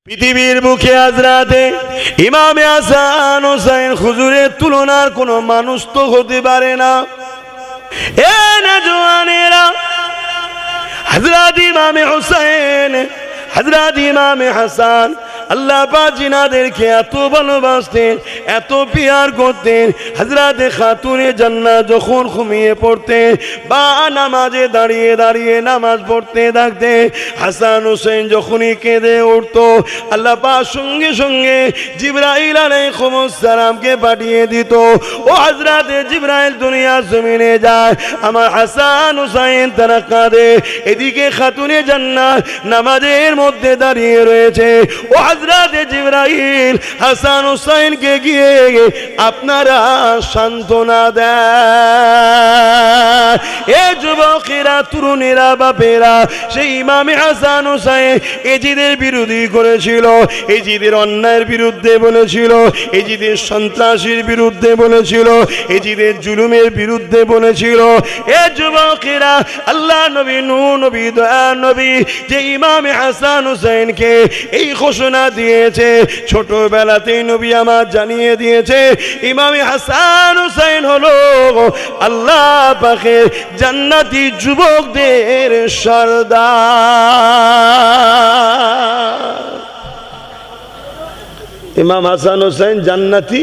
পৃথিবীর বুকে আজ রাতে ইমামে হাসান হোসেন হুজুরের তুলনার কোনো মানুষ তো হতে পারে না। এ নওজওয়ানেরা, হযরত ইমামে হোসেন, হযরত ইমামে হাসান আল্লাহ পাক জিনাদেরকে এত ভালোবাসতেন, এত পিয়ার করতেন। হযরত খাতুনে জান্নাত যখন ঘুমিয়ে পড়তেন বা নামাজে দাঁড়িয়ে দাঁড়িয়ে নামাজ পড়তে থাকতেন, হাসান হোসেন যখনই কেঁদে উঠত, আল্লাহ পাক সঙ্গে সঙ্গে জিবরাইল আলাইহিস সালামকে পাঠিয়ে দিত। ও হযরত জিবরাইল দুনিয়া জমিনে যায়, আমার হাসান হোসেন তারা কাঁদে, এদিকে খাতুনে জান্নাত নামাজের মধ্যে দাঁড়িয়ে রয়েছে। ও হযরত জিবরাইল হাসান হোসেনকে গিয়ে আপনারা সান্ত্বনা দেন। এ যুবকেরা, তরুণেরা, বাপেরা, সেই ইমামে হাসান হোসেন এজিদের বিরোধী করেছিল, এজিদের অন্যায়ের বিরুদ্ধে বলেছিল, এজিদের সন্ত্রাসীর বিরুদ্ধে বলেছিল, এজিদের জুলুমের বিরুদ্ধে বলেছিল। এ যুবকেরা, আল্লাহ নবী, নূহ নবী, দয়া নবী যে ইমামে হাসান হোসেনকে এই ঘোষণা দিয়েছে, ছোটবেলাতেই নবী আমার জানিয়ে দিয়েছে ইমামে হাসান হোসেন হলো আল্লাহ পাকের জান্নাতি যুবকদের সর্দার। ইমাম হাসান হোসেন জান্নাতি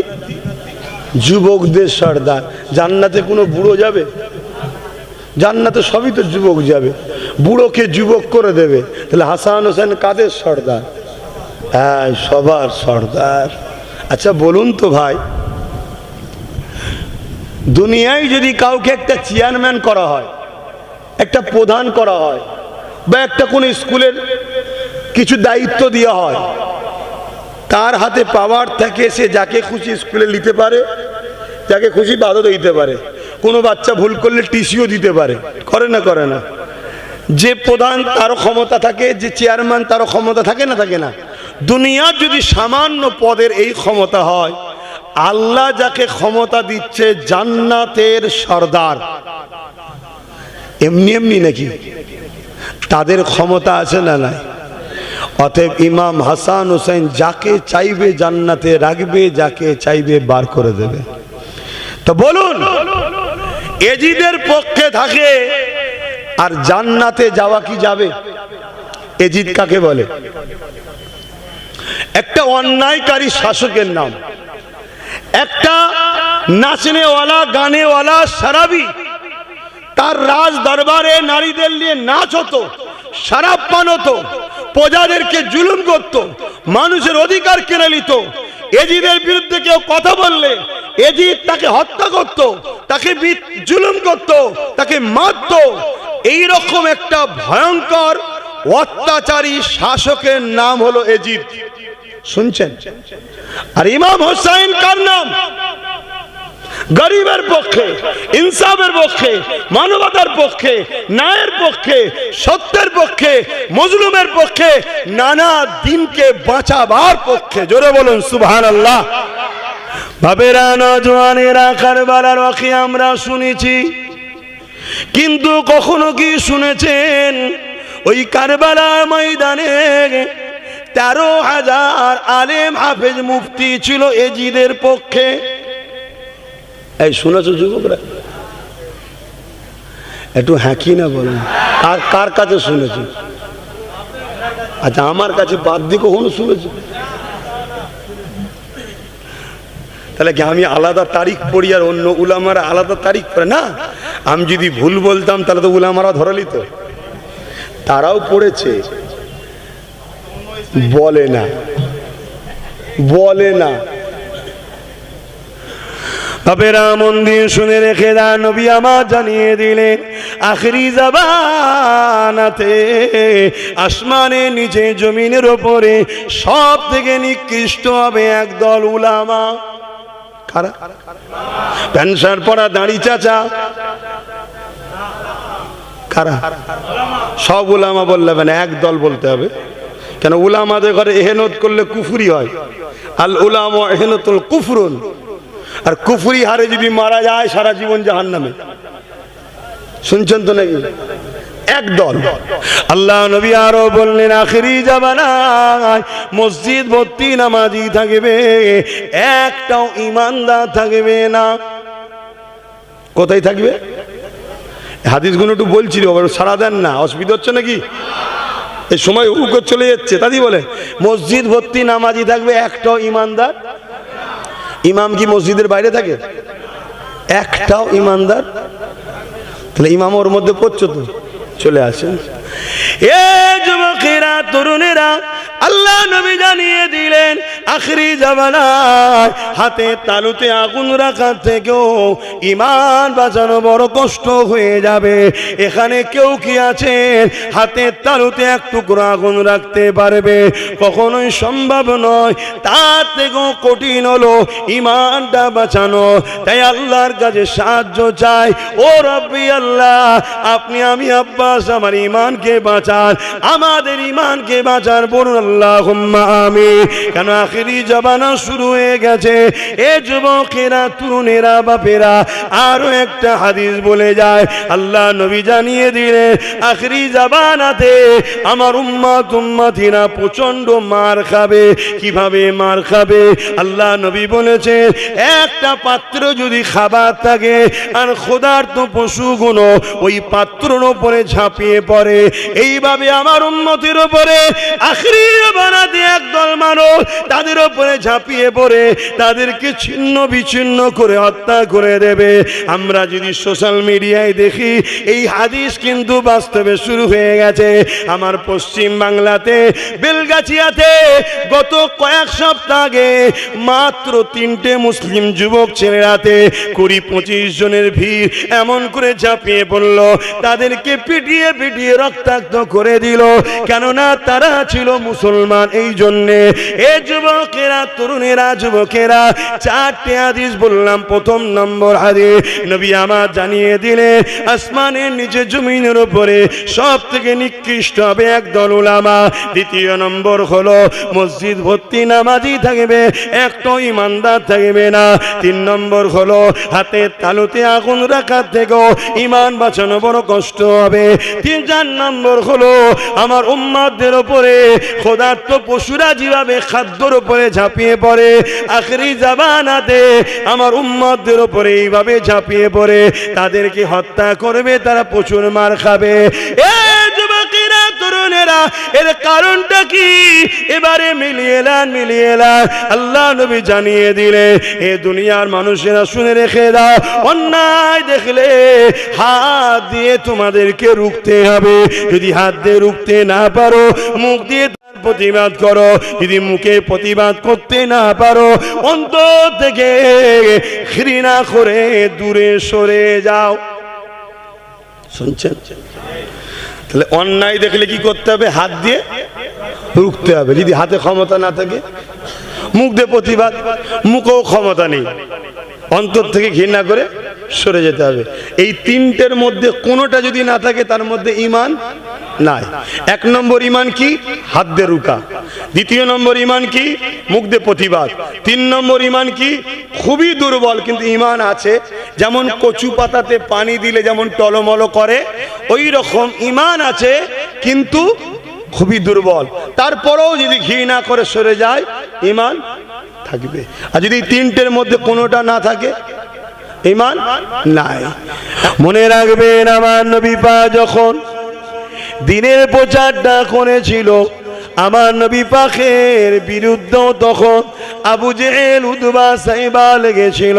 যুবকদের সর্দার। জান্নাতে কোনো বুড়ো যাবে? জান্নাতে সবই তো যুবক যাবে, বুড়োকে যুবক করে দেবে। তাহলে হাসান হোসেন কাদের সর্দার? হ্যাঁ, সবার সর্দার। আচ্ছা বলুন তো ভাই, দুনিয়ায় যদি কাউকে একটা চেয়ারম্যান করা হয়, একটা প্রধান করা হয়, বা একটা কোন স্কুলের কিছু দায়িত্ব দেওয়া হয়, তার হাতে পাওয়ার থাকে, সে যাকে খুশি স্কুলে নিতে পারে, যাকে খুশি বাধা দিতে পারে, কোনো বাচ্চা ভুল করলে টিসিও দিতে পারে, করে না? করে না? যে প্রধান তারও ক্ষমতা থাকে, যে চেয়ারম্যান তারও ক্ষমতা থাকে না? থাকে না? দুনিয়ার যদি সামান্য পদের এই ক্ষমতা হয়, আল্লাহ যাকে ক্ষমতা দিচ্ছে জান্নাতের সর্দার, এমনি এমনি নাকি? তাদের ক্ষমতা আছে না নাই? অতএব ইমাম হাসান হোসেন যাকে চাইবে জান্নাতে রাখবে, যাকে চাইবে বার করে দেবে। তো বলুন, এজিদের পক্ষে থাকে আর জান্নাতে যাওয়া কি যাবে? এজিদ কাকে বলে? একটা অন্যায়কারী শাসকের নাম, একটা নাচনেওয়ালা, গানেওয়ালা, শরাবি। তার রাজ দরবারে নারীদের নিয়ে নাচ হতো, শরাব পান হতো, প্রজাদেরকে জুলুম করত, মানুষের অধিকার কেড়ে নিত। এজিদের বিরুদ্ধে কেউ কথা বললে এজিদ তাকে হত্যা করত, তাকে জুলুম করত, তাকে মারত। এইরকম একটা ভয়ঙ্কর অত্যাচারী শাসকের নাম হলো এজিদ। শুনছেন? আর ইমাম হোসেন কার নাম? গরিবের পক্ষে, ইনসাফের পক্ষে, মানবতার পক্ষে, ন্যায়ের পক্ষে, সত্যের পক্ষে, মজলুমের পক্ষে, নানা দিনকে বাঁচাবার পক্ষে। জোরে বলুন সুবহানাল্লাহ। বাবেরা, নওজওয়ানেরা, কারবালার ওয়াকিয়া আমরা শুনেছি, কিন্তু কখনো কি শুনেছেন ওই কারবালার ময়দানে 13,000 আলেম হাফেজ মুফতি ছিল এজিদের পক্ষে? এই শুনেছো যুবকরা? একটু হ্যাঁকি না বলেন, কার কাছে শুনেছো? আচ্ছা, আমার কাছে বাদ দিয়ে কখনো শুনেছো? তাহলে কি আমি আলাদা তারিখ পড়ি আর অন্য উলামারা আলাদা তারিখ পড়ে? না, আমি যদি ভুল বলতাম তাহলে তো উলামারা ধরে নিত। তারাও পড়েছে, বলে না, বলে না। বাপেরা, মন দিয়ে শুনে রেখে দেন, নবী আমার জানিয়ে দিলেন আখেরি জামানাতে আসমানের নিচে, জমিনের ওপরে সব থেকে নিকৃষ্ট হবে একদল উলামা। কারা? প্যান্ট শার্ট পরা দাড়ি চাচা। কারা? সব উলামা বললে হবে না, একদল বলতে হবে। কেন? উলামাদের ঘরে এহেনত করলে কুফরি হয়। আল উলামা এহেনতুল কুফরুন। আর কুফরি হারে যদি মারা যায় সারা জীবন জাহান্নামে। শুনছেন তো নাকি? একদল। আল্লাহ নবী আরো বললেন আখিরি জামানায় মসজিদ ভর্তি নামাজি থাকবে, একটাও ইমানদার থাকবে না। কোথায় থাকবে? হাদিসগুলো একটু বলছি, সারা দেন না, অসুবিধা হচ্ছে নাকি? এই সময় উকর চলে যাচ্ছে। দাদি বলে মসজিদ ভর্তি নামাজি থাকবে, একটাও ইমানদার। ইমাম কি মসজিদের বাইরে থাকে? একটাও ইমানদার। তাহলে ইমাম ওর মধ্যে পড়ছো তো, চলে আসেন। এ যুবকেরা, তরুণেরা, আল্লাহ নবী জানিয়ে দিলেন আখিরি জামানায় হাতে তালুতে আগুন রাখার থেকেও ঈমান বাঁচানো বড় কষ্ট হয়ে যাবে। এখানে কেউ কি আছেন হাতের তালুতে এক টুকরো আগুন রাখতে পারবে? কখনোই সম্ভব নয়। তার থেকেও কঠিন হলো ঈমানটা বাঁচানো। তাই আল্লাহর কাছে সাহায্য চাই। ও রব্বি আল্লাহ, আপনি, আমি, আব্বাস আমার ঈমানকে বাঁচান, আমাদের ঈমানকে বাঁচান। বলুন আল্লাহুম্মা আমিন। কেন আখিরি জামানা শুরু হয়ে গেছে। এ যুবকেরা, তরুণেরা, বাপেরা, আরো একটা হাদিস বলে যায়। আল্লাহ নবী জানিয়ে দিলেন আখিরি জামানাতে আমার উম্মতিরা প্রচন্ড মার খাবে। কিভাবে মার খাবে? আল্লাহ নবী বলেছেন একটা পাত্র যদি খাবার থাকে আর ক্ষুধার্ত পশুগুলো ওই পাত্রের উপরে ঝাঁপিয়ে পড়ে, এইভাবে আমার উম্মতের উপরে আখিরি জামানাতে একদল মানুষ তাদের উপরে ঝাঁপিয়ে পড়ে তাদেরকে ছিন্ন বিচ্ছিন্ন করে হত্যা করে দেবে। আমরা যদি সোশ্যাল মিডিয়ায় দেখি, এই হাদিস কিন্তু বাস্তবে শুরু হয়ে গেছে। আমার পশ্চিম বাংলাতে বেলগাছিয়াতে গত কয়েক সপ্তাহ আগে মাত্র 3টে মুসলিম যুবক ছেলেরাতে 20-25 জনের ভিড় এমন করে ঝাঁপিয়ে পড়ল, তাদেরকে পিটিয়ে পিটিয়ে রক্তাক্ত করে দিল। কেননা তারা ছিল মুসলমান। এই জন্যে এ যুবকেরা, তরুণেরা, যুবকেরা, 4টে হাদিস বললাম। প্রথম নম্বর হাদিস নবী আমার জানিয়ে দিলে আসমানের নিচে জমিনের উপরে সব থেকে নিকৃষ্ট হবে একদল উলামা। দ্বিতীয় নম্বর হলো মসজিদ ভর্তি নামাজি থাকবে, একটা ইমানদার থাকবে না। 3 নম্বর হলো হাতের তালুতে আগুন রাখার থেকেও ইমান বাঁচানো বড় কষ্ট হবে। 3-4 নম্বর হলো আমার উম্মতদের উপরে ক্ষুধার্ত পশুরা যেভাবে খাদ্যর উপরে ঝাঁপিয়ে পড়ে, আখিরি জামানাতে আমার উম্মতদের উপরে এইভাবে ঝাঁপিয়ে পড়ে তাদেরকে হত্যা করবে, তারা প্রচুর মার খাবে। এ যুবকেরা, তরুণেরা, এর কারণটা কি? এবারে মিলিয়ে এলান। আল্লাহ নবী জানিয়ে দিলে এ দুনিয়ার মানুষেরা শুনে রেখে দাও, অন্যায় দেখলে হাত দিয়ে তোমাদেরকে রুখতে হবে। যদি হাত দিয়ে রুখতে না পারো, মুখ দিয়ে প্রতিবাদ করো। যদি মুখে প্রতিবাদ করতে না পারো, অন্তর থেকে ঘৃণা করে দূরে সরে যাও। শুনছেন? তাহলে অন্যায় দেখলে কি করতে হবে? হাত দিয়ে রুখতে হবে। যদি হাতে ক্ষমতা না থাকে, মুখ দিয়ে প্রতিবাদ, মুখেও ক্ষমতা নেই, অন্তর থেকে ঘৃণা করে সরে যেতে হবে। এই 3টের মধ্যে কোনোটা যদি না থাকে, তার মধ্যে ঈমান নাই। 1 নম্বর ঈমান কি? হাত দিয়ে রুকা। 2 নম্বর ঈমান কি? মুখ দিয়ে প্রতিবাদ। 3 নম্বর ঈমান কি? খুবই দুর্বল কিন্তু ঈমান আছে। যেমন কচু পাতাতে পানি দিলে যেমন টলমল করে, ওই রকম ঈমান আছে কিন্তু খুবই দুর্বল। তারপরেও যদি ঘৃণা করে সরে যায়, ঈমান থাকবে। আর যদি 3টের মধ্যে কোনোটা না থাকে, ঈমান নাই। মনে রাখবেন, আমার নবী পাক যখন দিনের প্রচারটা করেছিল, আমার নবী পাকের বিরুদ্ধে তখন আবু জেহেল, উতবা, সাইবা লেগেছিল।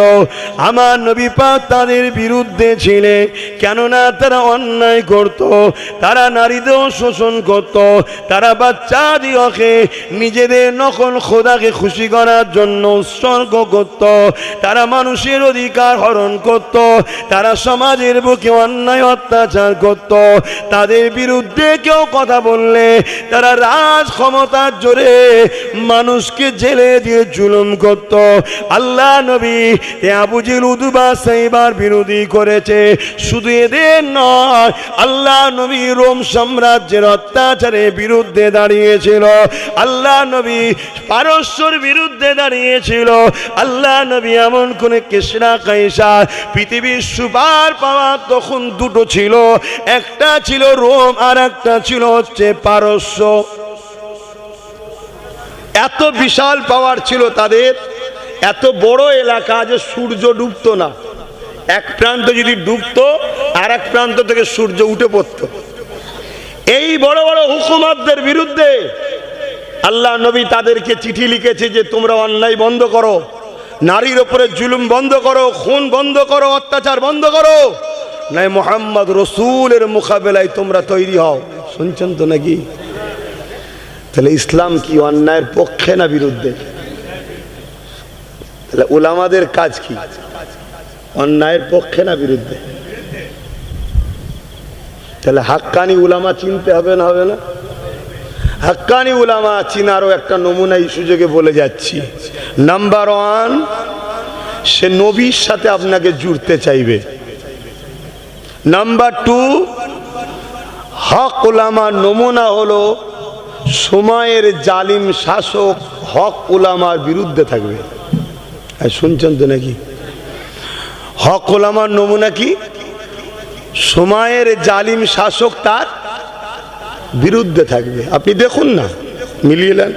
আমার নবী পাক তাদের বিরুদ্ধে ছিলেন, কেননা তারা অন্যায় করত, তারা নারীদের শোষণ করত, তারা বাচ্চা দিওকে নিজেদের নকল খোদাকে খুশি করার জন্য উৎসর্গ করত, তারা মানুষের অধিকার হরণ করত, তারা সমাজের বুকে অন্যায় অত্যাচার করত। তাদের বিরুদ্ধে কেউ কথা বললে তারা রাগ আজ ক্ষমতার জোরে মানুষকে জেলে দিয়ে জুলুম করত। আল্লাহ নবী আবু জেহেল উতবা সাইবার বিরোধী করেছে। শুধু এদের নয়, আল্লাহ নবী রোম সাম্রাজ্যের অত্যাচারের বিরুদ্ধে দাঁড়িয়েছিল। আল্লাহ নবী পারস্যর বিরুদ্ধে দাঁড়িয়েছিল। আল্লাহ নবী এমন কোন কিসরা কাইসার, পৃথিবীর সুপার পাওয়ার তখন দুটো ছিল, একটা ছিল রোম আর একটা ছিল হচ্ছে পারস্য। এত বিশাল পাওয়ার ছিল তাদের, এত বড় এলাকা যে সূর্য ডুবতো না। এক প্রান্ত যদি ডুবতো আর এক প্রান্ত থেকে সূর্য উঠে পড়তো। এই বড় বড় হুকুমতদের বিরুদ্ধে আল্লাহ নবী তাদেরকে চিঠি লিখেছে যে তোমরা অন্যায় বন্ধ করো, নারীর ওপরে জুলুম বন্ধ করো, খুন বন্ধ করো, অত্যাচার বন্ধ করো, নাই মুহাম্মদ রসুলের মোকাবেলায় তোমরা তৈরি হও। শুনছেন তো নাকি? তাহলে ইসলাম কি অন্যায়ের পক্ষে না বিরুদ্ধে? তাহলে উলামাদের কাজ কি? অন্যায়ের পক্ষে না বিরুদ্ধে? তাহলে হাক্কানি উলামা চিনতে হবে না? হবে না? হাক্কানি উলামা চিনারও একটা নমুনা এই সুযোগে বলে যাচ্ছি। নাম্বার 1, সে নবীর সাথে আপনাকে জুড়তে চাইবে। নাম্বার 2, হক উলামার নমুনা হলো সময়ের জালিম শাসক হক উলামার বিরুদ্ধে থাকবে। শুনছেন তো নাকি? হক উলামার নমুনা কি? সময়ের জালিম শাসক তার বিরুদ্ধে থাকবে। আপনি দেখুন না, মিলিয়ে নেন।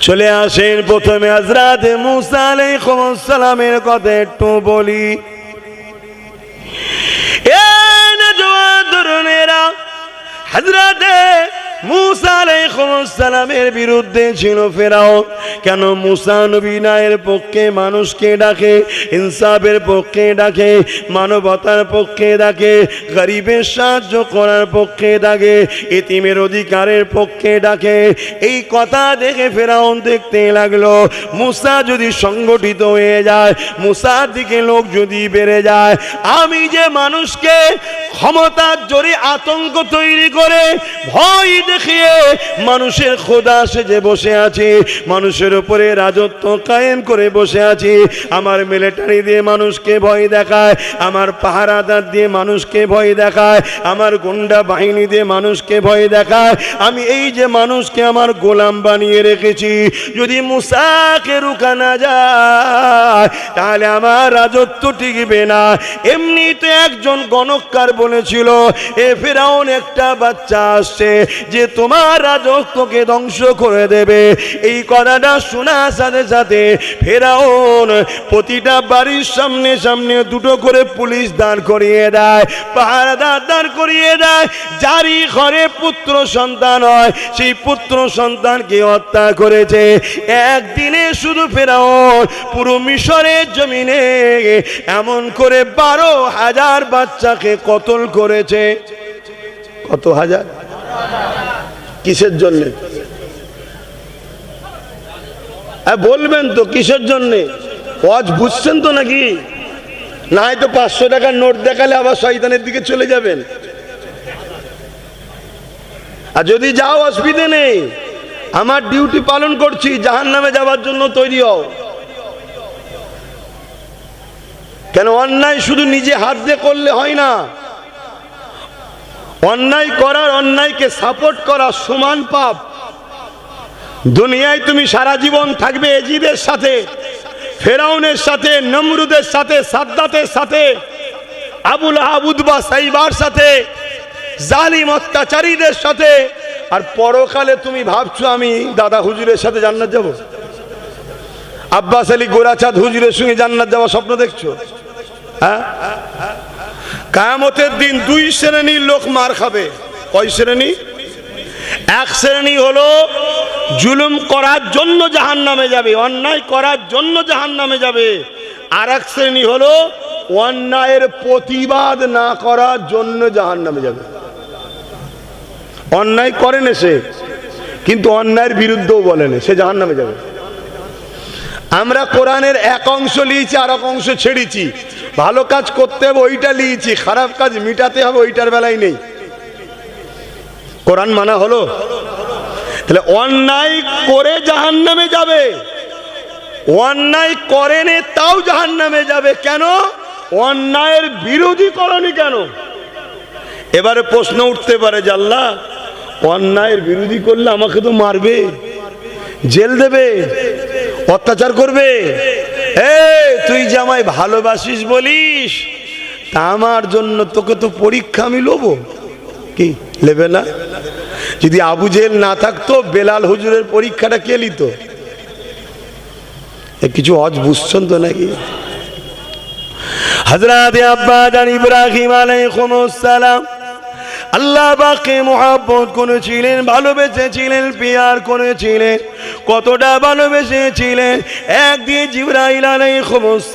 চলে আসেন প্রথমে হযরত মুসা আলাইহিস সালামের কথা একটু বলি। এ নওজওয়ান তরুণেরা, হযরত মুসা আলাইহিস সালামের বিরুদ্ধে ছিল ফেরাউন। কেন? মুসা নবী ন্যায়ের পক্ষে মানুষকে ডাকে, ইনসাফের পক্ষে ডাকে, মানবতার পক্ষে ডাকে, গরিবের সাহায্য করার পক্ষে ডাকে, এতিমের অধিকারের পক্ষে ডাকে। এই কথা দেখে ফেরাউন দেখতে লাগলো মুসা যদি সংগঠিত হয়ে যায়, মুসার দিকে লোক যদি বেড়ে যায়, আমি যে মানুষকে ক্ষমতার জোরে আতঙ্ক তৈরি করে ভয় দেখিয়ে মানুষের খোদা সেজে বসে আছে, মানুষের উপরে রাজত্ব কায়েম করে বসে আছি, আমার মিলিটারি দিয়ে মানুষকে ভয় দেখায়, আমার পাহারাদার দিয়ে মানুষকে ভয় দেখায়, আমার গুন্ডা বাহিনী দিয়ে মানুষকে ভয় দেখায়, আমি এই যে মানুষকে আমার গোলাম বানিয়ে রেখেছি, যদি মুসাকে রুকা না যায় তাহলে আমার রাজত্ব টিকবে না। এমনি তো একজন গণককার বলেছিল, এ ফেরাউন একটা বাচ্চা আসছে যে তোমার রাজত্বকে ধ্বংস করে দেবে। এই কথাটা শোনার সাথে সাথে ফেরাউন প্রতিটা বাড়ির সামনে সামনে দুটো করে পুলিশ দাঁড় করিয়ে দেয়, পাহারাদার দাঁড় করিয়ে দেয়। যারই ঘরে পুত্র সন্তান হয় সেই পুত্র সন্তানকে হত্যা করেছে। একদিনে শুধু ফেরাউন পুরো মিশরের জমিনে এমন করে 12,000 বাচ্চাকে কতল করেছে। কত হাজার? কিসের জন্য? বলবেন তো কিসের জন্য? ওয়াজ বুঝছেন তো নাকি? না হয়তো 500 টাকার নোট দেখালে আবার শয়তানের দিকে চলে যাবেন। আর যদি যাও অসুবিধে নেই, আমার ডিউটি পালন করছি, জাহান্নামে যাওয়ার জন্য তৈরি হও। কেন? অন্যায় শুধু নিজে হাত দিয়ে করলে হয় না, অন্যায় করার, অন্যায়কে সাপোর্ট করা সমান পাপ। দুনিয়ায় তুমি সারা জীবন থাকবে এজিদের সাথে, ফেরাউনের সাথে, নমরুদের সাথে, সাদ্দাতের সাথে, আবু লাহাব, উতবা, সাইবার সাথে, জালিম অত্যাচারীদের সাথে। আর পরকালে তুমি ভাবছো আমি দাদা হুজুরের সাথে জান্নাত যাব, আব্বাস আলী গোরাচাঁদ হুজুরের সঙ্গে জান্নাত যাওয়া স্বপ্ন দেখছো? হ্যাঁ? কিয়ামতের দিন 2 শ্রেণীর লোক মার খাবে। কয় শ্রেণী? এক শ্রেণী হলো জুলুম করার জন্য জাহান্নামে যাবে, অন্যায় করার জন্য জাহান্নামে যাবে। আর এক শ্রেণী হলো অন্যায়ের প্রতিবাদ না করার জন্য জাহান্নামে যাবে। অন্যায় করেন সে, কিন্তু অন্যায়ের বিরুদ্ধেও বলেন, সে জাহান্নামে যাবে। আমরা কোরআনের এক অংশ লিয়েছি, আর এক অংশ ছেড়েছি। ভালো কাজ করতে হবে ওইটা লিয়েছি, খারাপ কাজ মিটাতে হবে ওইটার বেলায় নেই। কোরআন মানা হলো? তাহলে অন্যায় করে জাহান্নামে যাবে, অন্যায় করেনি তাও জাহান্নামে যাবে। কেন? অন্যায়ের বিরোধী করনি কেন? এবারে প্রশ্ন উঠতে পারে যে আল্লাহ, অন্যায়ের বিরোধী করলে আমাকে তো মারবে, জেল দেবে, অত্যাচার করবে। তুই যে আমায় ভালোবাসিস বলিস, তা আমার জন্য তোকে তো পরীক্ষা আমি লবো। কি নেবে না? যদি আবু জেহেল না থাকতো, বেলাল হুজুরের পরীক্ষাটা কে নিত? কিছু অজ বুঝছেন তো নাকি? হযরত আব্বা জান ইব্রাহিম আলাইহিস সালাম আল্লাহ পাককে মহব্বত করেছিলেন, ভালোবেসেছিলেন, পিয়ার করেছিলেন। কতটা ভালোবেসেছিলেন, একদিন জিবরাইল আলাইহিস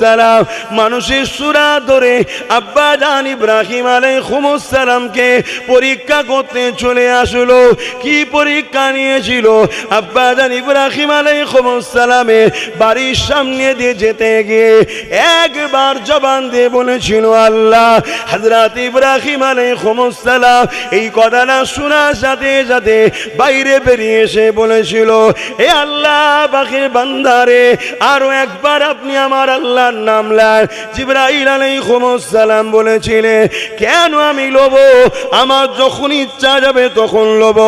সালাম মানুষের সূরা ধরে আব্বা জান ইব্রাহিম আলাইহিস সালামকে পরীক্ষা করতে চলে আসলো। কি পরীক্ষা নিয়েছিল? আব্বা জান ইব্রাহিম আলাইহিস সালামের বাড়ির সামনে দিয়ে যেতে গিয়ে একবার জবান দিয়ে বলেছিল আল্লাহ। হযরত ইব্রাহিম আলাইহিস সালাম এই কথাটা শোনার সাথে সাথে বাইরে বেরিয়ে এসে বলেছিল, এ আল্লাহ পাকের বান্দারে, আরো একবার আপনি আমার আল্লাহর নাম নেন। জিবরাইল আলাইহিস সালাম বলেছিলেন, কেন আমি লব? আমার যখন ইচ্ছা যাবে তখন লব।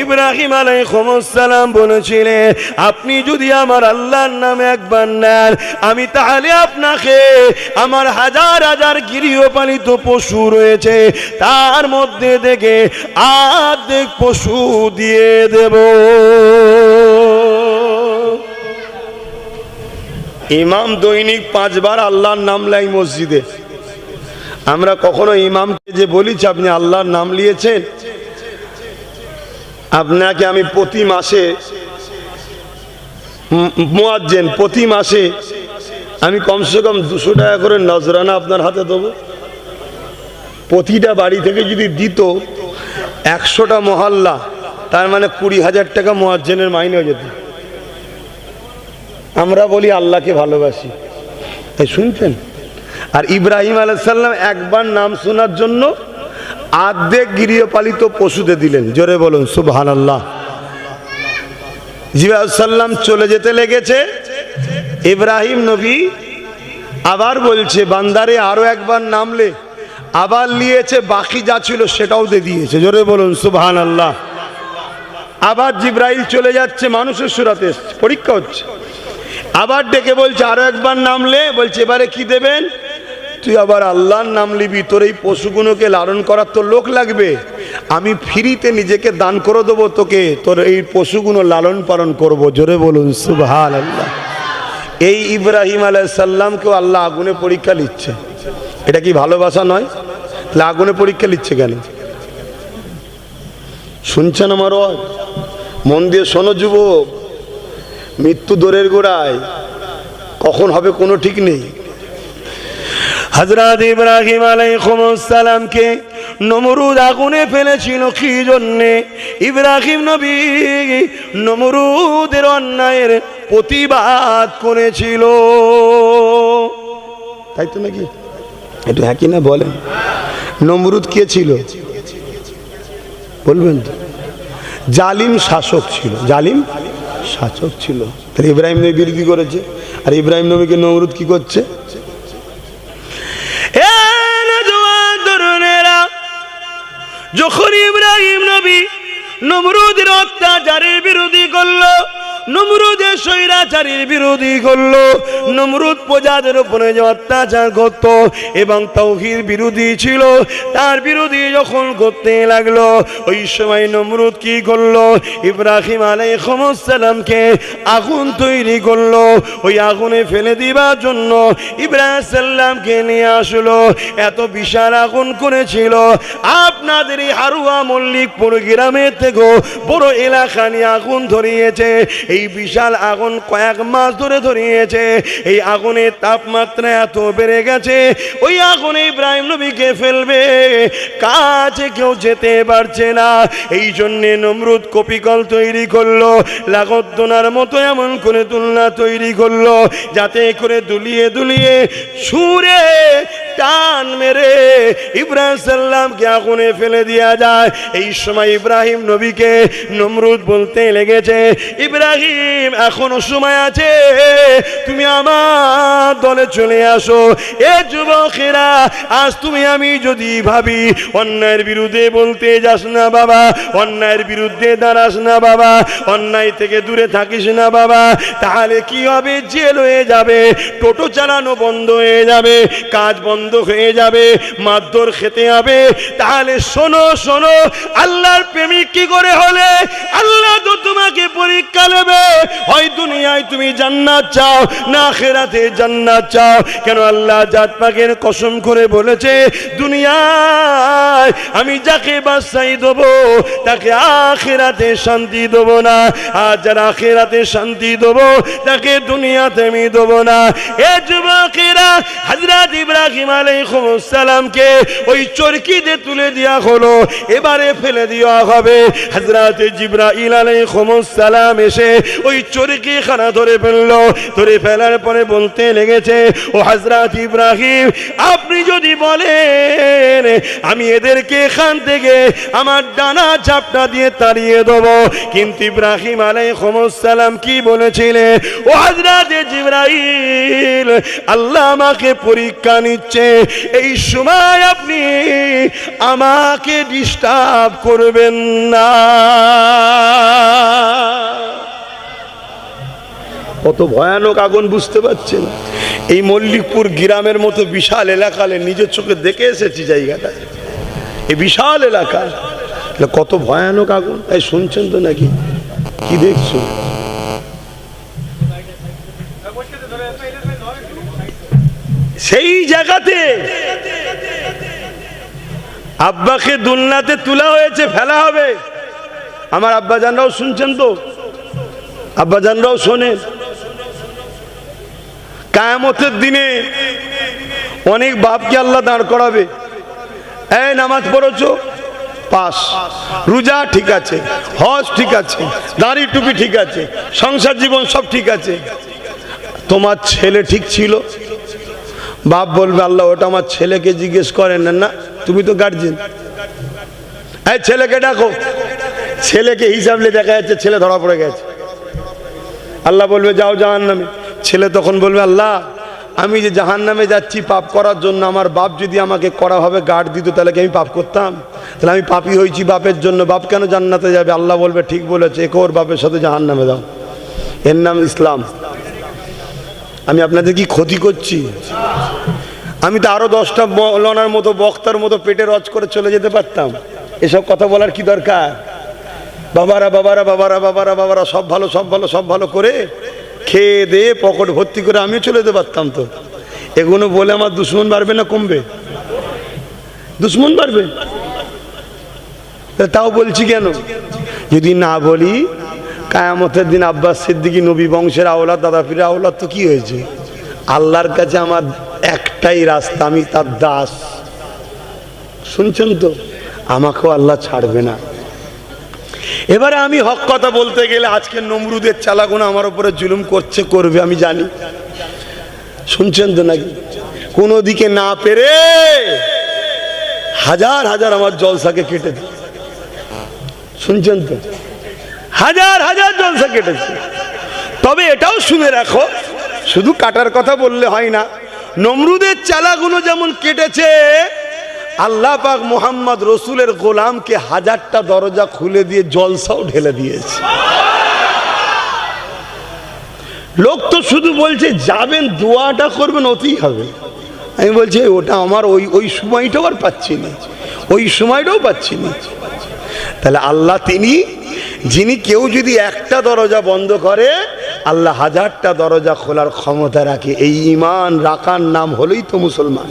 ইব্রাহিম আলাইহিস সালাম বলেছিলেন, আপনি যদি আমার আল্লাহর নাম একবার নেন, আমি তাহলে আপনাকে আমার হাজার হাজার গৃহপালিত পশু রয়েছে, তার মধ্যে থেকে অর্ধেক পশু দিয়ে দেব। ইমাম দৈনিক 5 বার আল্লাহর নাম লাই মসজিদে। আমরা কখনো ইমামকে যে বলিছি আপনি আল্লাহর নাম নিয়েছেন? আপনাকে আমি প্রতি মাসে মুয়াজ্জিন, প্রতি মাসে আমি কমসে কম 200 টাকা করে নজরানা আপনার হাতে দেবো। প্রতিটা বাড়ি থেকে যদি দিত 100টা মহল্লা, তার মানে 20,000 টাকা মুয়াজ্জিনের মাইনে হয়ে যেত। আমরা বলি আল্লাহকে ভালোবাসি, তাই শুনছেন? আর ইব্রাহিম আলাইহিস সালাম একবার নাম শোনার জন্য অর্ধেক গৃহপালিত পশুতে দিলেন। জোরে বলুন সুবহানাল্লাহ। জিবরাইল আলাইহিস সালাম চলে যেতে লেগেছে, ইব্রাহিম নবী আবার বলছে বান্দারে আরো একবার নামলে, আবার নিয়েছে, বাকি যা ছিল সেটাও দিয়ে দিয়েছে। জোরে বলুন সুবহানাল্লাহ। আবার জিবরাইল চলে যাচ্ছে, মানুষের সুরাতে পরীক্ষা হচ্ছে, আবার ডেকে বলছে আরো একবার নামলে, বলছে এবারে কি দেবেন? তুই আবার আল্লাহর নাম নিবি, তোর এই পশুগুলোকে লালন করার তো লোক লাগবে, আমি ফ্রিতে নিজেকে দান করে দেবো তোকে, তোর এই পশুগুলো লালন পালন করব। জোরে বলুন সুবহানাল্লাহ। এই ইব্রাহিম আলাইহিস সালামকেও আল্লাহ আগুনে পরীক্ষা নিচ্ছে। এটা কি ভালোবাসা নয়? তাহলে আগুনে পরীক্ষা নিচ্ছে কেন? শুনছেন আমার ওয়াজ? মন দিয়ে শোনো যুবক, মৃত্যু দোরের গোড়ায়, কখন হবে কোনো ঠিক নেই। হযরত ইব্রাহিম আলাইহিস সালামকে নমরুদ আগুনে ফেলেছিল কি জন্যে? ইব্রাহিম নবী নমরুদের অন্যায়ের প্রতিবাদ করেছিল, তাই তো নাকি? একটু হ্যাঁ কি না বলেন। নমরুদ কে ছিল বলবেন তো? জালিম শাসক ছিল, জালিম শাসক ছিল। তাহলে ইব্রাহিম নবী বিরোধী করেছে, আর ইব্রাহিম নবীকে নমরুদ কি করছে? যখন ইব্রাহিম নবী নমরুদের অত্যাচারের বিরোধী করলো, নমরুদের স্বৈরাচারীর বিরোধী করলো, নমরুদ প্রজাদের উপরে যে অত্যাচার করত এবং তাওহীদ বিরোধী ছিল, তার বিরোধী যখন করতে লাগলো, ওই সময় নমরুদ কি করলো? ইব্রাহিম আলাইহিস সালামকে আগুন তৈরি করলো। ওই আগুনে ফেলে দিবার জন্য ইব্রাহিম সাল্লামকে নিয়ে আসলো। এত বিশাল আগুন করেছিল, আপনাদের এই হারুয়া মল্লিকপুর গ্রামের থেকেও বড় এলাকা নিয়ে আগুন ধরিয়েছে। এই বিশাল আগুন কয়েক মাস ধরে ধরিয়েছে। এই আগুনের তাপমাত্রা এত বেড়ে গেছে, ওই আগুনে ইব্রাহিম নবীকে ফেলবে, কাছে কেউ যেতে পারছে না। এই জন্যে নমরুদ কপিকল তৈরি করলো, লাগদ্দনার মতো এমন করে তুলনা তৈরি করলো, যাতে করে দুলিয়ে দুলিয়ে ছুঁড়ে টান মেরে ইব্রাহিম সাল্লামকে আগুনে ফেলে দেওয়া যায়। এই সময় ইব্রাহিম নবীকে নমরুদ বলতে লেগেছে, ইব্রাহিম এখনো সময় আছে, তুমি আমার দলে চলে আসো। এ যুবকেরা, আজ তুমি আমি যদি ভাবি অন্যায়ের বিরুদ্ধে বলতে যাস না বাবা, অন্যায়ের বিরুদ্ধে দাঁড়াস না বাবা, অন্যায় থেকে দূরে থাকিস না বাবা, তাহলে কি হবে? জেল হয়ে যাবে, টোটো চালানো বন্ধ হয়ে যাবে, কাজ বন্ধ হয়ে যাবে, মারধর খেতে হবে। তাহলে শোনো শোনো, আল্লাহর প্রেমিক কি করে হলে? আল্লাহ তো তোমাকে পরীক্ষা নেবে, হয় দুনিয়ায় তুমি জান্নাত চাও না আখিরাতে জান্নাত চাও। কেন আল্লাহ জাত পাকের কসম করে বলেছে, দুনিয়ায় আমি যাকে বাদশাহী দেবো তাকে আখিরাতে শান্তি দেবো না, আর যারা আখিরাতে শান্তি দেবো তাকে দুনিয়াতে আমি দেবো না। এ যুবকেরা, হযরত ইব্রাহিম আলাইহিস সালামকে ওই চরকিতে তুলে দেওয়া হলো, এবারে ফেলে দেওয়া হবে। হযরত জিবরাইল আলাইহিস সালাম এসে ওই চরকি খানা ধরে ফেললো, ধরে ফেলার পরে বলতে লেগেছে, ও হযরত ইব্রাহিম, আপনি যদি বলেন আমি এদেরকে এখান থেকে আমার ডানা ঝাপটা দিয়ে তাড়িয়ে দেবো, কিন্তু ইব্রাহিম আলাইহিস সালাম কি বলেছিলেন? ও হযরত জিবরাইল, আল্লাহ আমাকে পরীক্ষা নিচ্ছে, এই সময় আপনি আমাকে ডিস্টার্ব করবেন না। কত ভয়ানক আগুন বুঝতে পারছেন? এই মল্লিকপুর গ্রামের মতো বিশাল এলাকালে নিজের চোখে দেখে এসেছি জায়গাটা, এই বিশাল এলাকা, কত ভয়ানক আগুন। এই শুনছেন তো নাকি? কি দেখছো? সেই জায়গাতে আব্বাকে দুলনাতে তোলা হয়েছে, ফেলা হবে। আমার আব্বা জানরাও শুনছেন তো, আব্বা জানরাও শোনেন। কিয়ামতের দিনে অনেক বাপকে আল্লাহ দাঁড় করাবে, এই নামাজ পড়েছো পাস, রোজা ঠিক আছে, হজ ঠিক আছে, দাড়ি টুপি ঠিক আছে, সংসার জীবন সব ঠিক আছে, তোমার ছেলে ঠিক ছিল? বাপ বলবে, আল্লাহ ওটা আমার ছেলেকে জিজ্ঞেস করেন না, তুমি তো গার্জিয়ান, এই ছেলেকে ডাকো। ছেলেকে হিসাবে দেখা যাচ্ছে ছেলে ধরা পড়ে গেছে, আল্লাহ বলবে যাও জাহান্নামে। ছেলে তখন বলবে, আল্লাহ আমি যে জাহান্নামে যাচ্ছি পাপ করার জন্য, আমার বাপ যদি আমাকে কড়াভাবে গার্ড দিত তাহলে কি আমি পাপ করতাম? তাহলে আমি পাপী হয়েছি বাপের জন্য, বাপ কেন জান্নাতে যাবে? আল্লাহ বলবে ঠিক বলেছে, একে ওর বাপের সাথে জাহান্নামে দাও, এর নাম ইসলাম। আমি আপনাদের কি ক্ষতি করছি? আমি তো আরো 10টা মৌলানার মতো বক্তার মতো পেটে রজ করে চলে যেতে পারতাম, এসব কথা বলার কি দরকার? বাবারা বাবারা বাবারা বাবারা বাবারা সব ভালো সব ভালো সব ভালো করে খেয়ে দিয়ে পকেট ভর্তি করে আমিও চলে যেতে পারতাম। তো এগুলো বলে আমার দুশ্মন বাড়বে না কমবে? দুশ্মন বাড়বে। তাও বলছি কেন? যদি না বলি কিয়ামতের দিন আব্বাস সিদ্দিকী নবী বংশের আওলাদ, দাদা পীরের আওলাদ, তো কি হয়েছে? আল্লাহর কাছে আমার একটাই রাস্তা, আমি তার দাস। শুনছেন তো? আমাকেও আল্লাহ ছাড়বে না। এবারে আমি হক কথা বলতে গেলে আজকে নমরুদের চালাগুনা আমার উপরে জুলুম করছে, করবে, আমি জানি। শুনছেন তো নাকি? কোনো দিকে না পেরে হাজার হাজার আমার জলসাকে কেটেছে। শুনছেন তো? হাজার হাজার জলসা কেটেছে। তবে এটাও শুনে রাখো, শুধু কাটার কথা বললে হয় না, নমরুদের চালাগুলো যেমন কেটেছে, আল্লাহ পাক মুহাম্মদ রসুলের গোলামকে 1000টা দরজা খুলে দিয়ে জলসাও ঢেলে দিয়েছে। লোক তো শুধু বলছে যাবেন দোয়াটা করবেন ওতেই হবে। আমি বলছি ওটা আমার ওই সময়টাও আর পাচ্ছি না, ওই সময়টাও পাচ্ছি না। তাহলে আল্লাহ তিনি যিনি, কেউ যদি একটা দরজা বন্ধ করে আল্লাহ 1000টা দরজা খোলার ক্ষমতা রাখে। এই ঈমান রাখার নাম হলোই তো মুসলমান।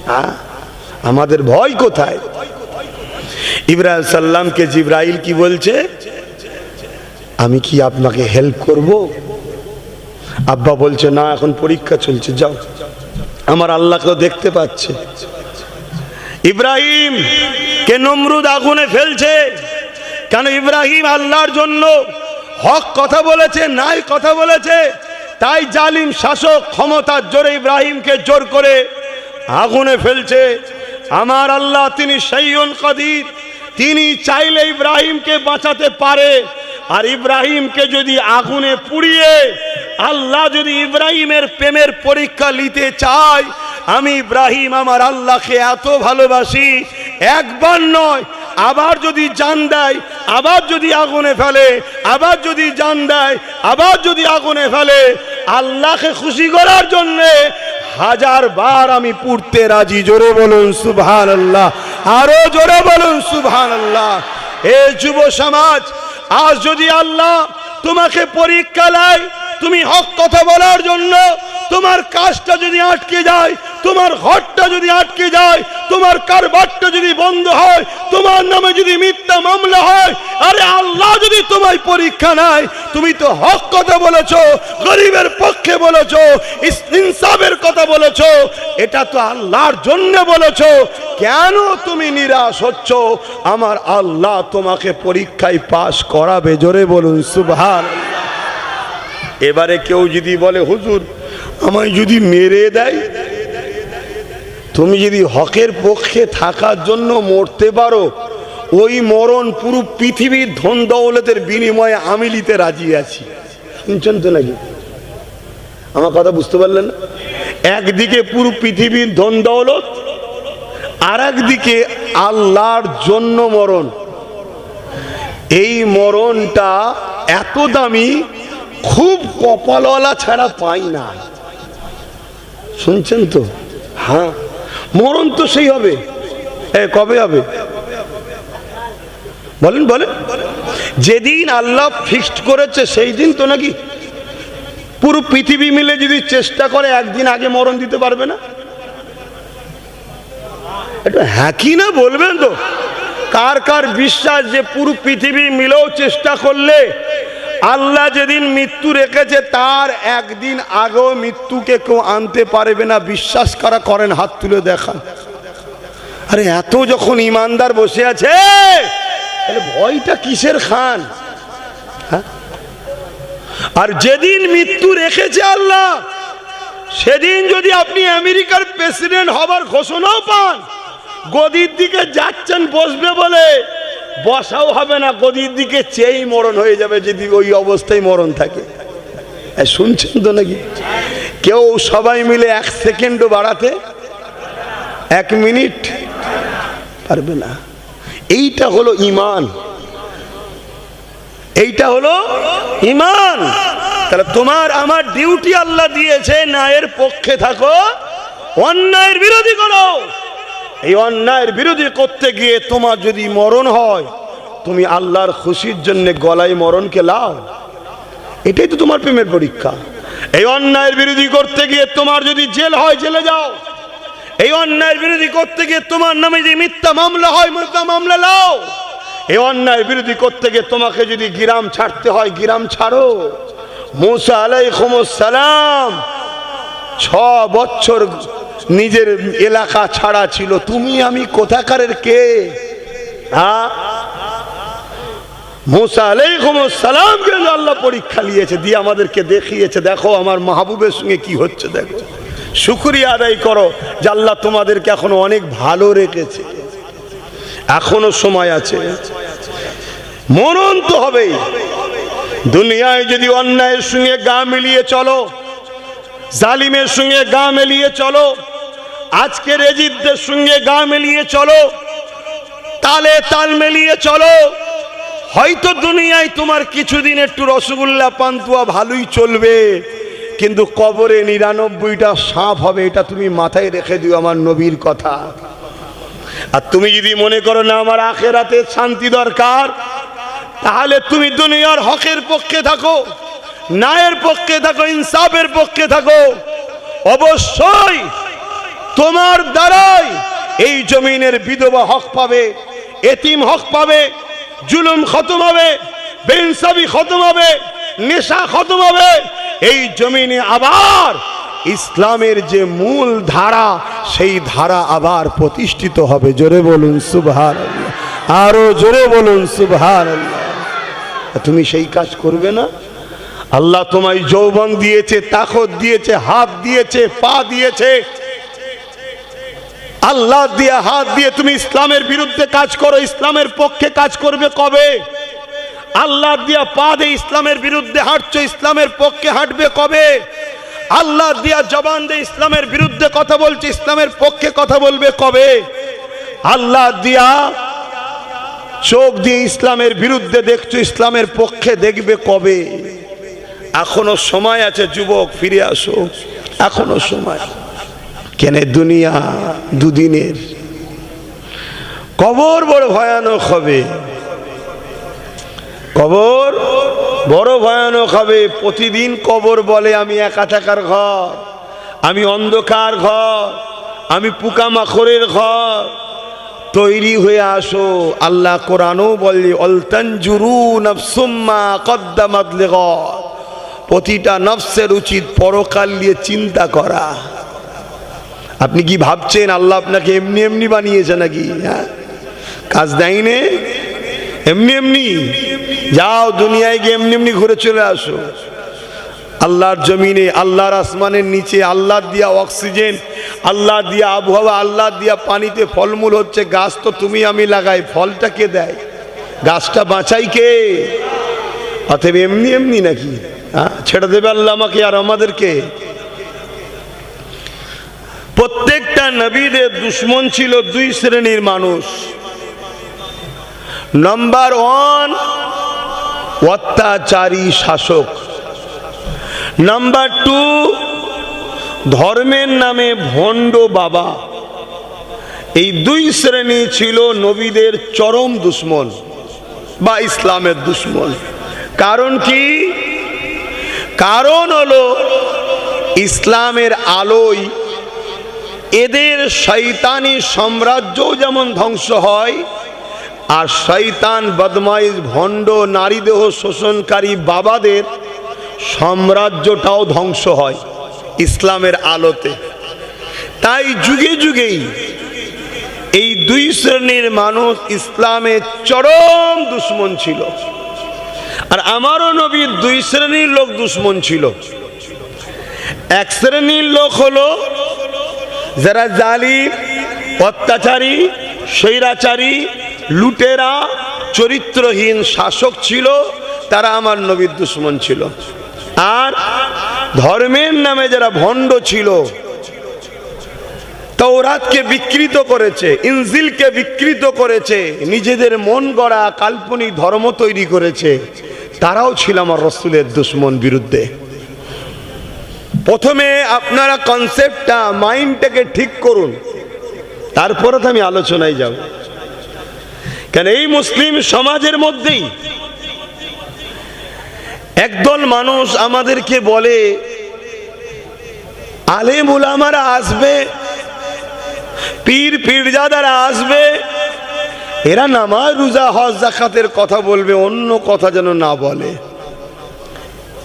হ্যাঁ, আমাদের ভয় কোথায়? ইব্রাহিম সাল্লামকে জিবরাইল কি বলছে? আমি কি আপনাকে হেল্প করব? আব্বা বলছে না, এখন পরীক্ষা চলছে, যাও, আমার আল্লাহকেও দেখতে পাচ্ছে। ইব্রাহিম কে নমরুদ আগুনে ফেলছে কেন? ইব্রাহিম আল্লাহর জন্য হক কথা বলেছে, নাই কথা বলেছে, তাই জালিম শাসক ক্ষমতার জোরে ইব্রাহিমকে জোর করে আগুনে ফেলছে। আমার আল্লাহ তিনি সাইয়্যুন কাদির, তিনি চাইলে ইব্রাহিমকে বাঁচাতে পারে। আর ইব্রাহিমকে যদি আগুনে পুড়িয়ে আল্লাহ যদি ইব্রাহিমের প্রেমের পরীক্ষা নিতে চায়, আমি ইব্রাহিম আমার আল্লাহকে এত ভালোবাসি, একবার নয় আবার যদি জান দেয়, আবার যদি আগুনে ফেলে, আবার যদি জান দেয়, আবার যদি আগুনে ফেলে, আল্লাহকে খুশি করার জন্যে 1000 বার আমি পুড়তে রাজি। জোরে বলুন সুবহানাল্লাহ, আরো জোরে বলুন সুবহানাল্লাহ। এ যুব সমাজ, আজ যদি আল্লাহ তোমাকে পরীক্ষা নেয়, তুমি হক কথা বলার জন্য তোমার কাজটা যদি আটকে যায়, তোমার ঘরটা যদি আটকে যায়, তোমার কারবারটা যদি বন্ধ হয়, তোমার নামে যদি মিথ্যা মামলা হয়, আরে আল্লাহ যদি তোমায় পরীক্ষা নেয়, তুমি তো হক কথা বলেছো, গরিবের পক্ষে বলেছো, ইনসাফের কথা বলেছো, এটা তো আল্লাহর জন্য বলেছো, কেন তুমি নিরাশ হচ্ছ? আমার আল্লাহ তোমাকে পরীক্ষায় পাশ করাবে। জোরে বলুন সুবহানাল্লাহ। এবারে কেউ যদি বলে হুজুর আমায় যদি মেরে দেয়, তুমি যদি হকের পক্ষে থাকার জন্য মরতে পারো, ওই মরণ পুরো পৃথিবীর ধন দৌলতের বিনিময়ে আমি নিতে রাজি আছি। শুনছেন তো নাকি? আমার কথা বুঝতে পারলেন না? একদিকে পুরো পৃথিবীর ধন দৌলত, আর একদিকে আল্লাহর জন্য মরণ। এই মরণটা এত দামি, খুব কপালওয়ালা ছাড়া পাই না। শুনছেন তো? হ্যাঁ, মরণ তো সেই হবে। কবে হবে বলেন বলেন? যেদিন আল্লাহ ফিক্সড করেছে সেই দিন তো নাকি? পুরো পৃথিবী মিলে যদি চেষ্টা করে একদিন আগে মরণ দিতে পারবে না? এটা হ্যাঁ কি না বলবেন তো? কার কার বিশ্বাস যে পুরো পৃথিবী মিলেও চেষ্টা করলে আল্লাহ যেদিন মৃত্যু রেখেছে তার একদিন আগেও মৃত্যুকে কেউ আনতে পারবে না? বিশ্বাস করা করেন, হাত তুলে দেখান। আরে এত যখন ইমানদার বসে আছে, তাহলে ভয়টা কিসের খান? আর যেদিন মৃত্যু রেখেছে আল্লাহ, সেদিন যদি আপনি আমেরিকার প্রেসিডেন্ট হবার ঘোষণাও পান, গদির দিকে যাচ্ছেন বসবে বলে, বসাও হবে না, গদির দিকে চেয়েই মরণ হয়ে যাবে যদি ওই অবস্থায় মরণ থাকে। শুনছেন তো নাকি? কেউ সবাই মিলে 1 সেকেন্ডও বাড়াতে, 1 মিনিট পারবে না। এইটা হলো ঈমান, এইটা হলো ঈমান। তাহলে তোমার আমার ডিউটি আল্লাহ দিয়েছে, ন্যায়ের পক্ষে থাকো, অন্যায়ের বিরোধী করো। এই অন্যায়ের বিরোধী করতে গিয়ে তোমার যদি মরণ হয়, তুমি আল্লাহর খুশির জন্য গলায় মরণকে লাও। এটাই তো তোমার প্রেমের পরীক্ষা। এই অন্যায়ের বিরোধী করতে গিয়ে তোমার যদি জেল হয়, জেলে যাও। এই অন্যায়ের বিরোধী করতে গিয়ে তোমার নামে যে মিথ্যা মামলা হয়, মিথ্যা মামলা লাও। এই অন্যায়ের বিরোধী করতে গিয়ে তোমাকে যদি গ্রাম ছাড়তে হয়, গ্রাম ছাড়ো। মুসা আলাইহিস সালাম 6 বছর নিজের এলাকা ছাড়া ছিল। তুমি আমি কোথাকারের কে? মুসা আলাইহিস সালামকে আল্লাহ পরীক্ষা নিয়েছে, দিয়ে আমাদেরকে দেখিয়েছে, দেখো আমার মাহবুবের সঙ্গে কি হচ্ছে, দেখো। শুকরিয়া আদায় করো যে আল্লাহ তোমাদেরকে এখনো অনেক ভালো রেখেছে, এখনো সময় আছে। মরণ তো হবেই। দুনিয়ায় যদি অন্যায়ের সঙ্গে গা মিলিয়ে চলো, জালিমের সঙ্গে গা মিলিয়ে চলো, আজকের এজিদদের সঙ্গে গা মিলিয়ে চলো, তালে তাল মিলিয়ে চলো, হয়তো দুনিয়ায় তোমার কিছুদিন একটু রসগোল্লা পান্তুয়া ভালোই চলবে, কিন্তু কবরে 99টা সাপ হবে। এটা তুমি মাথায় রেখে দিও, আমার নবীর কথা। আর তুমি যদি মনে করো না আমার আখিরাতে শান্তি দরকার, তাহলে তুমি দুনিয়ার হকের পক্ষে থাকো, ন্যায়ের পক্ষে থাকো, ইনসাফের পক্ষে থাকো। অবশ্যই তোমার দ্বারাই এই জমিনের বিধবা হক পাবে, এতিম হক পাবে, জুলুম খতম হবে, বেইনসাফি খতম হবে, নেশা খতম হবে। এই জমিনে আবার ইসলামের যে মূল ধারা, সেই ধারা আবার প্রতিষ্ঠিত হবে। জোরে বলুন সুবহানাল্লাহ, আরো জোরে বলুন সুবহানাল্লাহ। তুমি সেই কাজ করবে না? আল্লাহ তোমায় যৌবন দিয়েছে, তাকত দিয়েছে, হাত দিয়েছে, পা দিয়েছে, আল্লাহ দিয়ে হাত দিয়ে তুমি ইসলামের বিরুদ্ধে কাজ করো, ইসলামের পক্ষে কাজ করবে কবে? আল্লাহ দিয়া পা দিয়ে ইসলামের বিরুদ্ধে হাঁটছো, ইসলামের পক্ষে হাঁটবে কবে? আল্লাহ দিয়া জবান দিয়ে ইসলামের বিরুদ্ধে কথা বলছে, ইসলামের পক্ষে কথা বলবে কবে? আল্লাহ দিয়া চোখ দিয়ে ইসলামের বিরুদ্ধে দেখছো, ইসলামের পক্ষে দেখবে কবে? এখনো সময় আছে যুবক, ফিরে আসো, এখনো সময়। কেন দুনিয়া দুদিনের, কবর বড় ভয়ানক হবে, কবর বড় ভয়ানক হবে। প্রতিদিন কবর বলে আমি একা থাকার ঘর, আমি অন্ধকার ঘর, আমি পোকামাকড়ের ঘর। তৈরি হয়ে আসো। আল্লাহ কোরআনও বললি অলতানজুরু নাফসুম্মা কদ্দামাত লিগাদ, প্রতিটা নফসের উচিত পরকাল নিয়ে চিন্তা করা। আপনি কি ভাবছেন আল্লাহ আপনাকে এমনি এমনি বানিয়েছে নাকি? হ্যাঁ, কাজ দেয়নি এমনি এমনি। যাও দুনিয়ায় গিয়ে এমনি এমনি ঘুরে চলে আসো। আল্লাহর জমিনে, আল্লাহর আসমানের নিচে, আল্লাহ দিয়া অক্সিজেন, আল্লাহ দিয়া আবহাওয়া, আল্লাহ দিয়া পানিতে ফলমূল হচ্ছে। গাছ তো তুমি আমি লাগাই, ফলটা কে দেয়? গাছটা বাঁচাই কে? অতএব এমনি এমনি নাকি? হ্যাঁ, ছেড়ে দেবে আল্লাহ আমাকে আর আমাদেরকে? প্রত্যেকটা নবীদের দুশ্মন ছিল দুই শ্রেণীর মানুষ। নাম্বার 1 অত্যাচারী শাসক, নাম্বার 2 ধর্মের নামে ভণ্ড বাবা। এই দুই শ্রেণী ছিল নবীদের চরম দুশ্মন বা ইসলামের দুশ্মন। কারণ কি? কারণ হলো ইসলামের আলোয় এদের শয়তানি সাম্রাজ্য যেমন ধ্বংস হয়, আর শয়তান বদমাইশ ভণ্ড নারীদেহ শোষণকারী বাবাদের সাম্রাজ্যটাও ধ্বংস হয় ইসলামের আলোতে। তাই যুগে যুগেই এই দুই শ্রেণীর মানুষ ইসলামের চরম দুশ্মন ছিল। আর আমারও নবীর দুই শ্রেণীর লোক দুশ্মন ছিল। এক শ্রেণীর লোক হলো যারা জালিম, অত্যাচারী, স্বৈরাচারী, লুটেরা, চরিত্রহীন শাসক ছিল, তারা আমার নবীর দুশ্মন ছিল। আর ধর্মের নামে যারা ভণ্ড ছিল, তাওরাতকে বিকৃত করেছে, ইনজিলকে বিকৃত করেছে, নিজেদের মন গড়া কাল্পনিক ধর্ম তৈরি করেছে, তারাও ছিল আমার রাসূলের দুশ্মন বিরুদ্ধে। প্রথমে আপনারা কনসেপ্টটা, মাইন্ডটাকে ঠিক করুন, তারপরে তো আমি আলোচনায় যাব। কেন এই মুসলিম সমাজের মধ্যেই একদল মানুষ আমাদেরকে বলে আলেম উলামারা আসবে, পীর পীরজাদারা আসবে, এরা নামাজ রোজা হজ যাকাতের কথা বলবে, অন্য কথা যেন না বলে।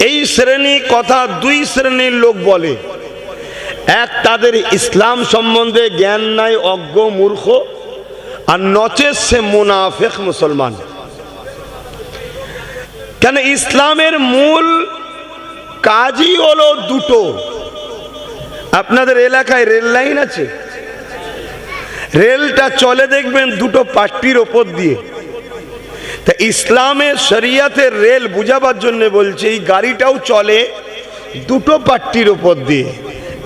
এই শ্রেণী কথা দুই শ্রেণীর লোক বলে। এক, তাদের ইসলাম সম্বন্ধে জ্ঞান নাই, অজ্ঞ মূর্খ, আর নচে সে মুনাফিক মুসলমান। কেন ইসলামের মূল কাজই হলো দুটো। আপনাদের এলাকায় রেল লাইন আছে, রেলটা চলে দেখবেন দুটো পাট্টির ওপর দিয়ে। তা ইসলামের শরিয়াতের রেল বুঝাবার জন্য বলছে এই গাড়িটাও চলে দুটো পাট্টির ওপর দিয়ে।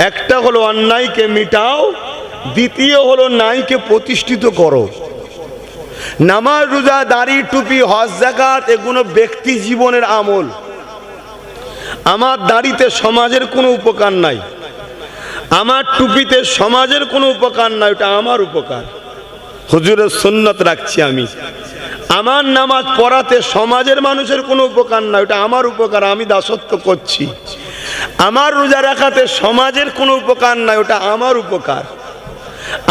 একটা হলো অন্যায়কে মিটাও, দ্বিতীয় হলো ন্যায়কে প্রতিষ্ঠিত করো। নামাজ রোজা দাড়ি টুপি হজ যাকাত এগুলো ব্যক্তি জীবনের আমল। আমার দাড়িতে সমাজের কোনো উপকার নাই, আমার টুপিতে সমাজের কোনো উপকার নাই, ওটা আমার উপকার। হুজুরের সুন্নত রাখছি আমি। আমার নামাজ পড়াতে সমাজের মানুষের কোনো উপকার নাই, ওটা আমার উপকার, আমি দাসত্ব করছি। আমার রোজা রাখাতে সমাজের কোনো উপকার নাই, ওটা আমার উপকার।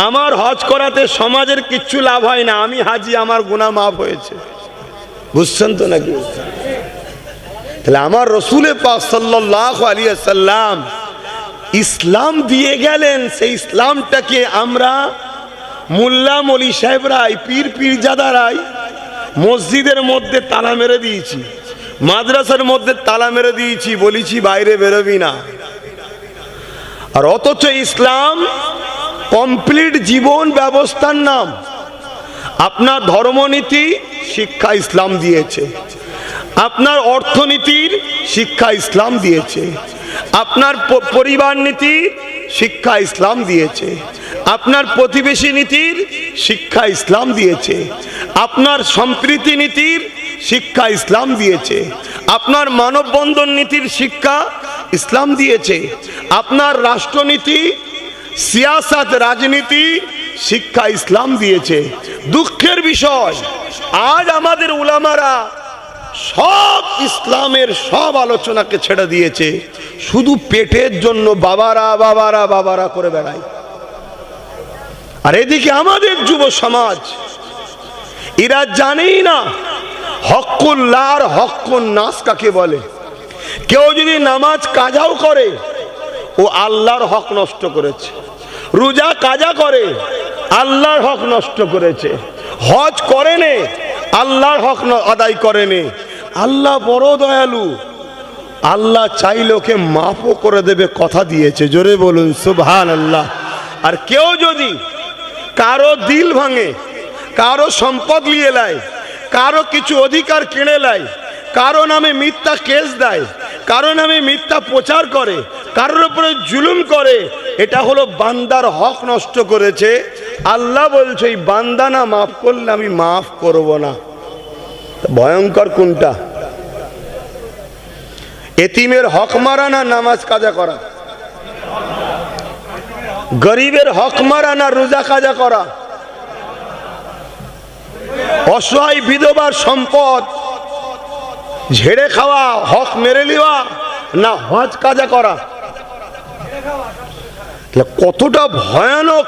আমার হজ করাতে সমাজের কিচ্ছু লাভ হয় না, আমি হাজি, আমার গুনাহ মাফ হয়েছে। বুঝছেন তো নাকি? তাহলে আমার রাসূল পাক সাল্লাল্লাহু আলাইহি ওয়াসাল্লাম ইসলাম দিয়ে গেলেন, সেই ইসলামটাকে আমরা মোল্লা মলি সাহেবরাই, পীর পীরজাদারাই মসজিদের মধ্যে তালা মেরে দিয়েছি, মাদ্রাসার মধ্যে তালা মেরে দিয়েছি, বলেছি বাইরে বেরোবি না। আর অথচ ইসলাম কমপ্লিট জীবন ব্যবস্থার নাম। আপনার ধর্মনীতি শিক্ষা ইসলাম দিয়েছে, আপনার অর্থনীতির শিক্ষা ইসলাম দিয়েছে, আপনার পরিবার নীতির শিক্ষা ইসলাম দিয়েছে, আপনার প্রতিবেশী নীতির শিক্ষা ইসলাম দিয়েছে, আপনার সম্প্রীতি নীতির শিক্ষা ইসলাম দিয়েছে, আপনার মানববন্ধন নীতির শিক্ষা ইসলাম দিয়েছে, আপনার রাষ্ট্রনীতি, সিয়াসত, রাজনীতি শিক্ষা ইসলাম দিয়েছে। দুঃখের বিষয়, আজ আমাদের উলামারা সব ইসলামের সব আলোচনাকে ছেড়ে দিয়েছে, শুধু পেটের জন্য বাবারা বাবারা বাবারা করে বেড়ায়। আর এদিকে আমাদের যুব সমাজ, এরা জানেই না হক্কুল্লাহ আর হক্কুন নাস কাকে বলে। কেউ যদি নামাজ কাজাও করে, ও আল্লাহর হক নষ্ট করেছে। রোজা কাজা করে, আল্লাহর হক নষ্ট করেছে। হজ করে নে, আল্লাহর হক আদায় করে নে। আল্লাহ বড় দয়ালু, আল্লাহ চাইলে ওকে মাফও করে দেবে, কথা দিয়েছে। জোরে বলুন সুবহানাল্লাহ। আর কেউ যদি কারো দিল ভাঙে, কারো সম্পদ নিয়ে নেয়, কারো কিছু অধিকার কিনে নেয়, কারো নামে মিথ্যা কেস দেয়, কারো নামে মিথ্যা প্রচার করে, কারোর উপরে জুলুম করে, এটা হলো বান্দার হক নষ্ট করেছে। আল্লাহ বলছে এই বান্দা না মাফ করলে আমি মাফ করব না। ভয়ঙ্কর কোনটা? এতিমের হক মারা না নামাজ কাজা করা? গরিবের হক মারা না রোজা কাজা করা? অসহায় বিধবার সম্পদ ঝেড়ে খাওয়া, হক মেরে নেওয়া না হজ কাজা করা? কতটা ভয়ানক!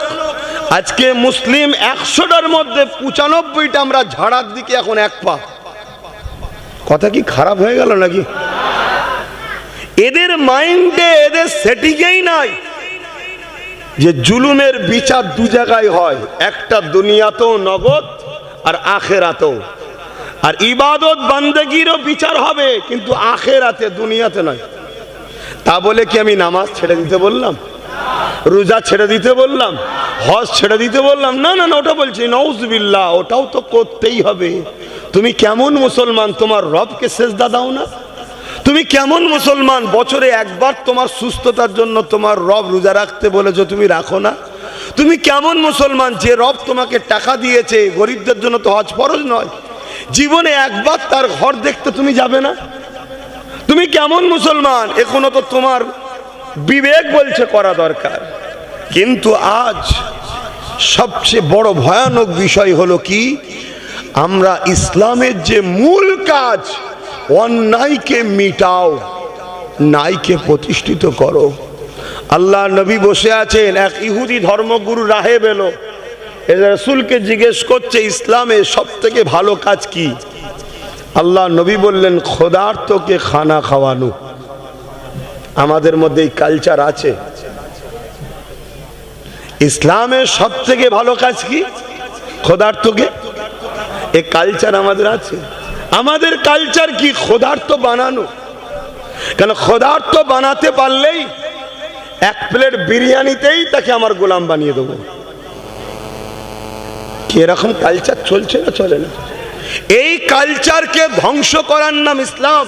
আজকে মুসলিম 100টার মধ্যে 95টা আমরা ঝাড়ার দিকে এখন এক পা। কথা কি খারাপ হয়ে গেল নাকি? এদের মাইন্ডে, এদের সেটিংই নাই যে জুলুমের বিচার দু জায়গায় হয়, একটা দুনিয়াতেও নগদ আর আখেরাতেও। আর ইবাদত বান্দেগিরও বিচার হবে, কিন্তু আখেরাতে, দুনিয়াতে নয়। তা বলে কি আমি নামাজ ছেড়ে দিতে বললাম? রোজা ছেড়ে দিতে বললাম? হজ ছেড়ে দিতে বললাম? না না না, ওটা বলছি নাউজুবিল্লাহ, ওটাও তো করতেই হবে। তুমি কেমন মুসলমান তোমার রবকে সেজদা দাও না? তুমি কেমন মুসলমান বছরে একবার তোমার সুস্থতার জন্য তোমার রব রোজা রাখতে বলেছো, তুমি রাখো না? তুমি কেমন মুসলমান যে রব তোমাকে টাকা দিয়েছে, গরিবদের জন্য তো হজ ফরজ নয়, জীবনে একবার তার ঘর দেখতে তুমি যাবে না? তুমি কেমন মুসলমান? এখনো তো তোমার বিবেক বলছে করা দরকার। কিন্তু আজ সবচেয়ে বড় ভয়ানক বিষয় হলো কি, আমরা ইসলামের যে মূল কাজ, অন্যায়কে মিটাও, ন্যায়কে প্রতিষ্ঠিত করো। আল্লাহ নবী বসে আছেন, এক ইহুদি ধর্মগুরু রাহেব এলো, রাসূলকে জিজ্ঞেস করছে ইসলামে সব থেকে ভালো কাজ কি? আল্লাহ নবী বললেন ক্ষুধার্তকে খানা খাওয়ানো। আমাদের মধ্যে এই কালচার আছে। ইসলামের সব থেকে ভালো কাজ কি? ক্ষুধার্তকে, এই কালচার আমাদের আছে। আমাদের কালচার কি? ক্ষুধার্ত বানানো। কেন? ক্ষুধার্ত বানাতে পারলেই এক প্লেট বিরিয়ানিতেই তাকে আমার গোলাম বানিয়ে দেবো। কি এরকম কালচার চলছে না চলে না? এই কালচারকে ধ্বংস করার নাম ইসলাম।